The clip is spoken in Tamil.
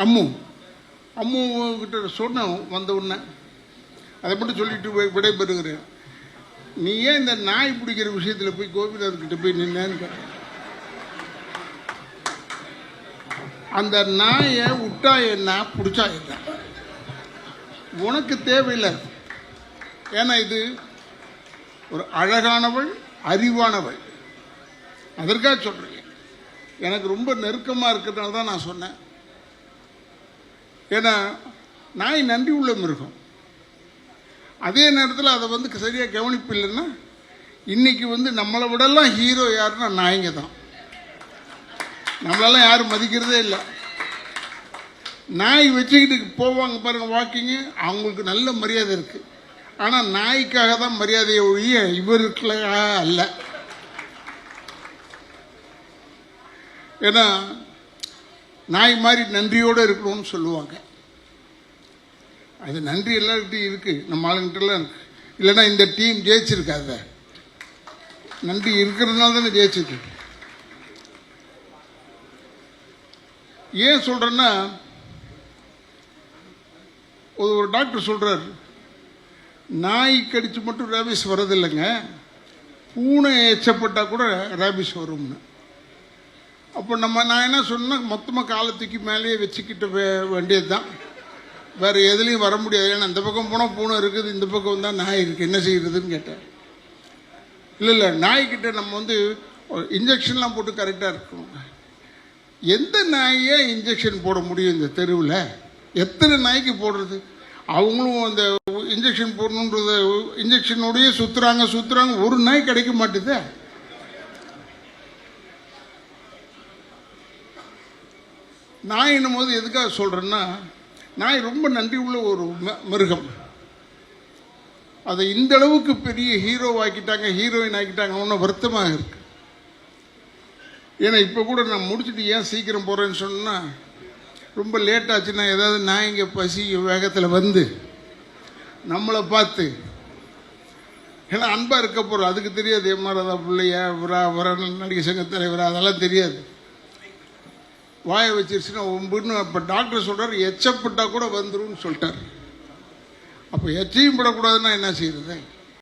அம்மு கிட்ட சொன்னோம் வந்த உடனே அதை மட்டும் சொல்லிட்டு விடைபெறுகிறேன். நீ ஏன் இந்த நாய் பிடிக்கிற விஷயத்தில் போய் கோபிநாத் கிட்ட போய் நின்னேன்னு அந்த நாயை விட்டா என்ன பிடிச்சா என்ன உனக்கு தேவையில்லை. ஏன்னா இது ஒரு அழகானவள், அறிவானவள். அதற்காக சொல்றேன். எனக்கு ரொம்ப நெருக்கமாக இருக்கிறதுனால தான் நான் சொன்னேன். ஏன்னா நாய் நன்றி உள்ள மிருகம். அதே நேரத்தில் அதை வந்து சரியாக கவனிப்பு இல்லைன்னா இன்னைக்கு நம்மளை விடலாம் ஹீரோ யாருன்னா நாய்ங்க தான். நம்மளெல்லாம் யாரும் மதிக்கிறதே இல்லை. நாய் வச்சுக்கிட்டு போவாங்க பாருங்க வாக்கிங்கு, அவங்களுக்கு நல்ல மரியாதை இருக்கு. ஆனால் நாய்க்காக தான் மரியாதையை ஒழிய இவருக்குள்ள அல்ல. ஏன்னா நாய் மாதிரி நன்றியோடு இருக்கணும்னு சொல்லுவாங்க. அது நன்றி எல்லார்கிட்டையும் இருக்கு, நம்ம ஆளுங்கிட்டலாம் இருக்கு. இல்லைன்னா இந்த டீம் ஜெயிச்சிருக்காத. நன்றி இருக்கிறதுனால தானே ஜெயிச்சிருக்கு. ஏன் சொல்றேன்னா ஒரு டாக்டர் சொல்றார், நாய் கடிச்சு மட்டும் ரேபிஸ் வர்றதில்லைங்க, பூனை எச்சப்பட்டா கூட ரேபிஸ் வரும்னு. அப்போ நான் என்ன சொன்னேன், மொத்தமாக காலத்துக்கு மேலேயே வச்சுக்கிட்ட வேண்டியது தான், வேறு எதுலேயும் வர முடியாது. ஏன்னா இந்த பக்கம் போனால் பூனை இருக்குது, இந்த பக்கம் வந்தால் நாய் இருக்குது, என்ன செய்யறதுன்னு கேட்டேன். இல்லை நாய்கிட்ட நம்ம இன்ஜெக்ஷன்லாம் போட்டு கரெக்டாக இருக்கணும். எந்த நாயே இன்ஜெக்ஷன் போட முடியும் இந்த தெருவில்? எத்தனை நாய்க்கு போடுறது? அவங்களும் அந்த இன்ஜெக்ஷன் போடணுன்றத இன்ஜெக்ஷனோடய சுற்றுறாங்க. ஒரு நாய் கிடைக்க மாட்டுது. நாய் என்னும் போது எதுக்காக சொல்கிறேன்னா, நாய் ரொம்ப நன்றி உள்ள ஒரு மிருகம். அதை இந்த அளவுக்கு பெரிய ஹீரோயின் ஆக்கிட்டாங்க. ஒன்றும் வருத்தமாக இருக்கு. ஏன்னா இப்போ கூட நான் முடிச்சுட்டு ஏன் சீக்கிரம் போகிறேன்னு சொன்னால், ரொம்ப லேட் ஆச்சுன்னா ஏதாவது நாய்ங்க பசி வேகத்தில் வந்து நம்மளை பார்த்து, ஏன்னா அன்பாக இருக்க போகிறோம், அதுக்கு தெரியாது எம்ஆர்ஆதா பிள்ளையா வர நடிகை சங்க தலைவரா, அதெல்லாம் தெரியாது. வாயை வச்சிருச்சுன்னா ஒம்புன்னு. அப்போ டாக்டர் சொல்கிறார், எச்சப்பட்டா கூட வந்துடும் சொல்லிட்டார். அப்போ எச்சையும் படக்கூடாதுன்னா என்ன செய்யறது?